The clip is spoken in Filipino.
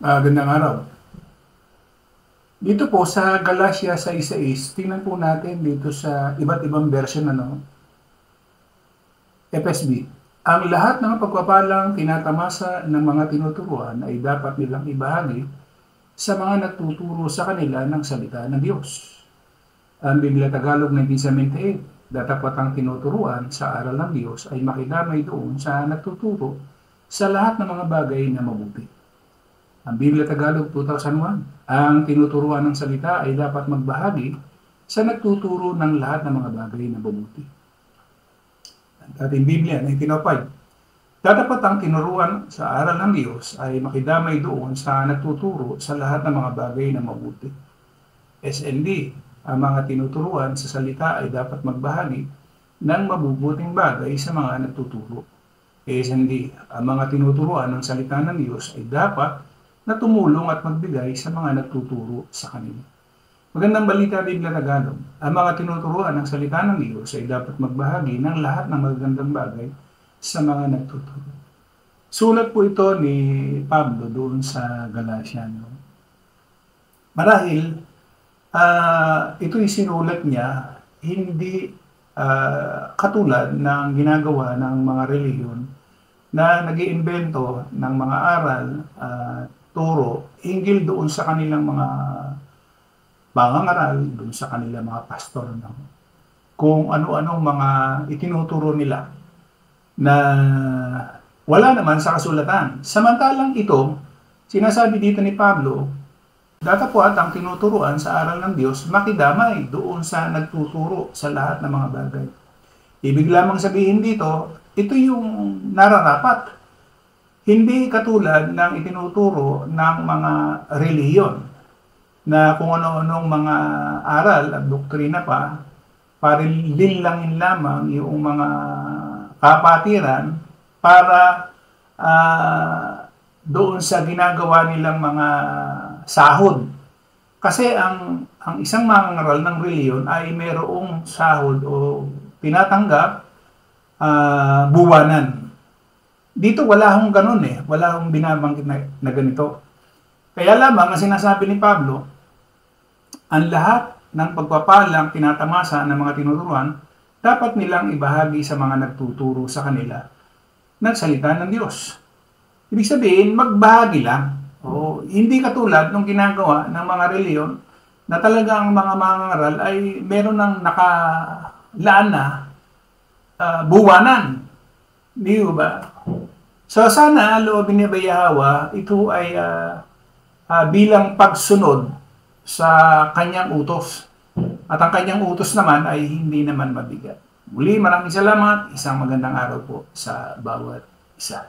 Gandang araw. Dito po sa Galatia 6:6, tingnan po natin dito sa iba't ibang version, FSB. Ang lahat ng pagpapalang tinatamasa ng mga tinuturuan ay dapat nilang ibahagi sa mga nagtuturo sa kanila ng salita ng Diyos. Ang Biblia Tagalog 1978, dapat ang tinuturuan sa aral ng Diyos ay makidamay doon sa nagtuturo sa lahat ng mga bagay na mabuti. Ang Biblia Tagalog 2001, ang tinuturuan ng salita ay dapat magbahagi sa nagtuturo ng lahat ng mga bagay na mabuti. Ang ating Biblia 1905, dapat ang tinuruan sa aral ng Diyos ay makidamay doon sa nagtuturo sa lahat ng mga bagay na mabuti. SND, ang mga tinuturuan sa salita ay dapat magbahagi ng mabubuting bagay sa mga nagtuturo. SND, ang mga tinuturuan ng salita ng Diyos ay dapat na tumulong at magbigay sa mga nagtuturo sa kanila. Magandang balita, Biblia Tagalog. Ang mga tinuturuan ng salita ng Diyos ay dapat magbahagi ng lahat ng magagandang bagay sa mga nagtuturo. Sulat po ito ni Pablo doon sa Galatia. Marahil, ito'y sinulat niya hindi katulad ng ginagawa ng mga relihiyon na nag-iimbento ng mga aral turo hinggil doon sa kanilang mga pangangaral, doon sa kanilang mga pastor, kung ano-anong mga itinuturo nila na wala naman sa kasulatan. Samantalang ito, sinasabi dito ni Pablo, datapwat ang tinuturuan sa aral ng Diyos makidamay doon sa nagtuturo sa lahat ng mga bagay. Ibig lamang sabihin dito, ito yung nararapat. Hindi katulad ng itinuturo ng mga relihiyon na kung ano-anong mga aral at doktrina pa, parililangin lamang yung mga kapatiran para doon sa ginagawa nilang mga sahod. Kasi ang isang mangangaral ng relihiyon ay mayroong sahod o tinatanggap buwanan. Dito wala hong ganun wala hong binabanggit na ganito. Kaya lamang ang sinasabi ni Pablo, ang lahat ng pagpapalang tinatamasa ng mga tinuturuan, dapat nilang ibahagi sa mga nagtuturo sa kanila ng salita ng Diyos. Ibig sabihin, magbahagi lang. Hindi katulad ng ginagawa ng mga reliyon na talagang mga mangangaral ay meron ng nakalaan na buwanan. Di ba? So sana loobin ni Yahweh, ito ay bilang pagsunod sa kanyang utos. At ang kanyang utos naman ay hindi naman mabigat. Muli, maraming salamat. Isang magandang araw po sa bawat isa.